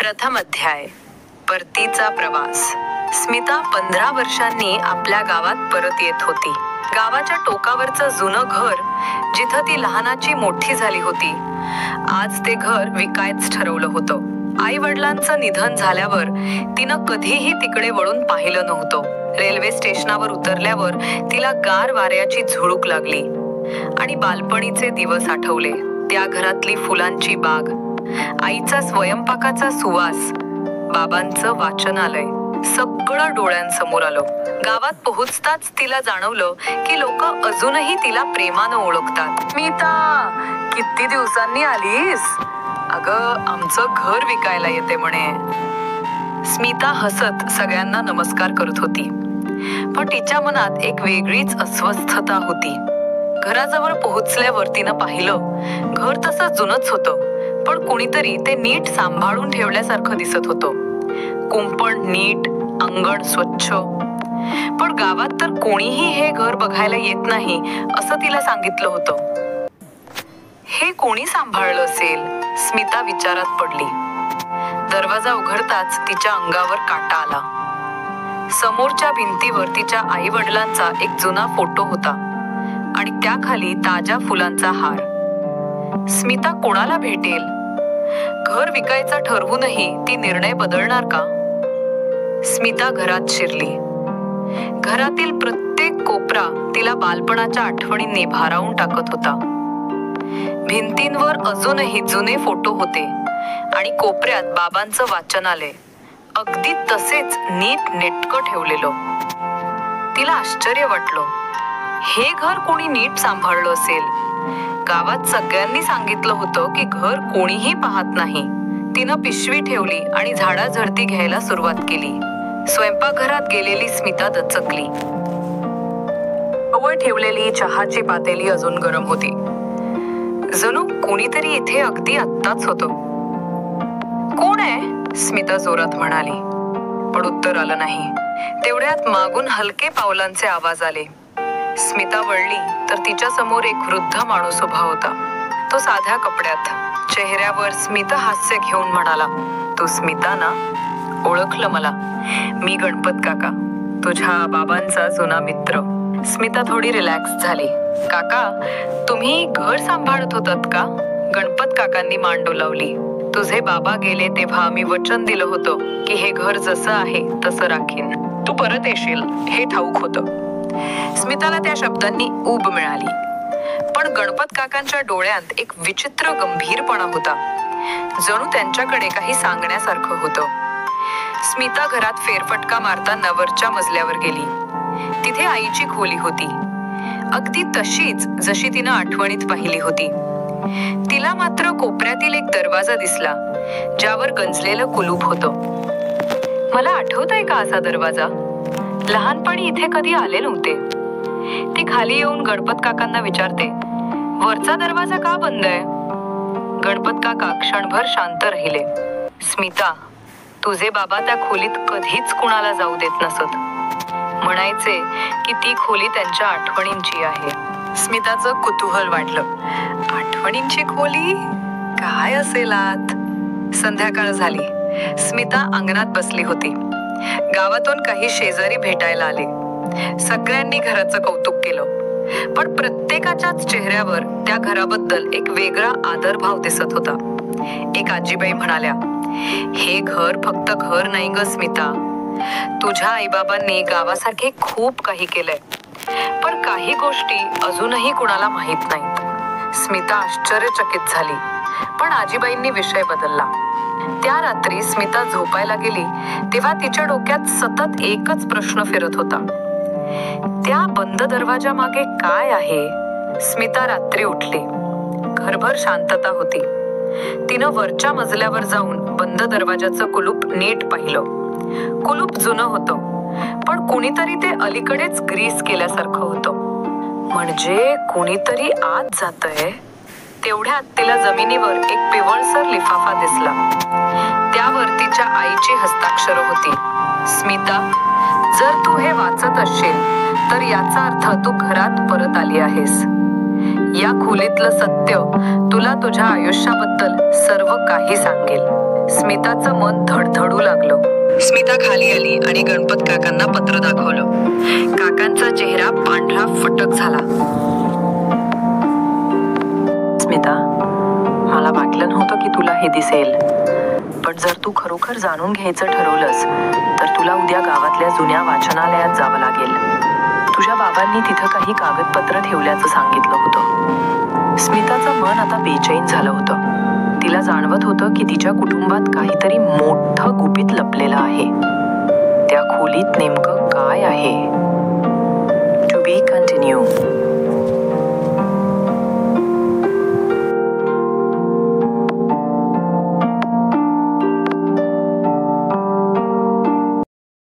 प्रथम अध्याय. परतीचा प्रवास. स्मिता 15 वर्षांनी आपल्या गावात परत येत होती. गावाच्या टोकावरचं जुनं घर जिथं ती लहानाची मोठी झाली होती, आज ते घर विकायच ठरवलं होतं. आई वडिलांचं निधन झाल्यावर तिनं कधीही तिकडे वळून पाहिलं नव्हतं. रेल्वे स्टेशनावर उतरल्यावर तिला गार वाऱ्याची झुळूक लागली आणि बालपणीचे दिवस आठवले. त्या घरातली फुलांची बाग, आईचा स्वयंपाकाचा सुवास, बाबांचं वाचनालय, सगळं डोळ्यांसमोर आलं. गावात पोहोचताच तिला जाणवलं की लोक अजूनही तिला प्रेमानं ओळखतात. स्मिता, किती दिवसांनी आलीस? अगं, आमचं घर विकायला येते म्हणे. स्मिता हसत सगळ्यांना नमस्कार करत होती, पण तिच्या मनात एक वेगळीच अस्वस्थता होती. घराजवळ पोहोचल्यावर तिनं पाहिलं, घर तसं जुनंच होतं, पण कुणीतरी ते नीट सांभाळून ठेवल्यासारखं दिसत होतं. कुंपण नीट, अंगण स्वच्छ. पण गावात तर कोणीही हे घर बघायला येत नाही असं तिला सांगितलं होतं. हे कोणी सांभाळलं असेल? स्मिता विचारात पडली. दरवाजा उघडताच तिच्या अंगावर काटा आला. समोरच्या भिंतीवर तिच्या आई वडिलांचा एक जुना फोटो होता आणि त्याखाली ताज्या फुलांचा हार. स्मिता कोणाला भेटेल? घर विकायचं ठरवूनही ती निर्णय बदलणार का? स्मिता घरात शिरली. घरातील प्रत्येक कोपरा तिला बालपणाच्या आठवणींनी भारावून टाकत होता. भिंतींवर अजूनही जुने फोटो होते आणि कोपऱ्यात बाबांचं वाचनालय अगदी तसेच नीट नेटकं ठेवलेलं. तिला आश्चर्य वाटलं. हे घर कोणी नीट सांभाळलं असेल. गावात सगळ्यांनी सांगितलं होतं की घर कोणीही पाहत नाही. तिनं पिशवी ठेवली आणि झाडाझडती घ्यायला सुरुवात केली. स्वयंपाकघरात गेलेली स्मिता दचकली. जवळ ठेवलेली चहाची पातेली अजून गरम होती. जणू कोणीतरी इथे अगदी आत्ताच होतं. कोण आहे? स्मिता जोरात म्हणाली, पण उत्तर आलं नाही. तेवढ्यात मागून हलके पावलांचे आवाज आले. स्मिता वळली तर तिच्या समोर एक वृद्ध माणूस उभा होता. तो साध्या कपड्यात, चेहऱ्यावर स्मित हास्य घेऊन म्हणाला, तू स्मिता ना? ओळखलं मला. मी गणपत काका, तुझ्या बाबांचा जुना मित्र. स्मिता थोडी रिलॅक्स झाली. काका, तुम्ही घर सांभाळत होतात का? गणपत काकांनी मान डोलावली. तुझे बाबा गेले तेव्हा मी वचन दिलं होतं की हे घर जसं आहे तसं राखीन. तू परत येशील हे ठाऊक होतं. स्मिताला त्या शब्दांनी ऊब मिळाली, पण गणपत काकांच्या डोळ्यात एक विचित्र गंभीरपणा होता. जणू त्यांच्याकडे काही सांगण्यासारखं होतं. स्मिता घरात फेरफटका मारताना वरच्या मजल्यावर गेली. तिथे आईची खोली होती, अगदी तशीच जशी तिनं आठवणीत पाहिली होती. तिला मात्र कोपऱ्यातील एक दरवाजा दिसला, ज्यावर गंजलेलं कुलूप होतं. मला आठवतंय का असा दरवाजा? लहानपणी इथे कधी आले नव्हते. ती खाली येऊन गणपत काकांना विचारते, वरचा दरवाजा का बंद आहे? गणपत काका क्षणभर शांत राहिले. स्मिता, तुझे बाबा त्या खोलीत कधीच कुणाला जाऊ देत नसत. म्हणायचे की ती खोली त्यांच्या आठवणींची आहे. स्मिताचं कुतूहल वाढलं. आठवणींची खोली? काय असेल आत? संध्याकाळ झाली. स्मिता अंगणात बसली होती. गावातून काही शेजारी भेटायला आले. सगळ्यांनी घराचं कौतुक केलं, पण प्रत्येकाच्याच चेहऱ्यावर त्या घराबद्दल एक वेगळा आदरभाव दिसत होता. एक आजीबाई म्हणाल्या, हे घर फक्त घर नाही ग स्मिता, तुझ्या आईबाबांनी गावासाठी खूप काही केलंय, पण काही गोष्टी अजूनही कुणाला माहित नाहीत. स्मिता आश्चर्यचकित झाली, पण आजीबाईंनी विषय बदलला. त्या रात्री स्मिता झोपायला गेली तेव्हा तिच्या डोक्यात सतत एकच प्रश्न फिरत होता, त्या बंद दरवाजा मागे काय आहे? स्मिता रात्री उठली. घरभर शांतता होती. तिनं वरच्या मजल्यावर जाऊन बंद दरवाजाचं कुलूप नीट पाहिलं. कुलूप जुनं होतं, पण कुणीतरी ते अलीकडेच ग्रीस केल्यासारखं होतं. म्हणजे कुणीतरी आत जातंय. तेवढ्यात तिला जमिनीवर एक पिवळसर लिफाफा दिसला. त्यावर तिच्या आईची हस्ताक्षर होती. स्मिता, जर तू हे वाचत असशील तर याचा अर्थ तू घरात परत आली आहेस. या खोलीतलं सत्य तुला तुझ्या आयुष्याबद्दल सर्व काही सांगेल. स्मिताचं मन धडधडू लागलं. स्मिता खाली आली आणि गणपत काकांना पत्र दाखवलं. काकांचा चेहरा पांढरा फटक झाला. स्मिता, मला वाटलं नव्हतं की तुला हे दिसेल, पण जर तू खरोखर जाणून घ्यायचं ठरवलंस तर तुला उद्या गावातल्या जुन्या वाचनालयात जावं लागेल. तुझ्या बाबांनी तिथं काही कागदपत्र ठेवल्याचं सांगितलं होतं. स्मिताचं मन आता बेचैन झालं होतं. तिला जाणवत होतं की तिच्या कुटुंबात काहीतरी मोठं गुपित लपलेलं आहे. त्या खोलीत नेमकं काय आहे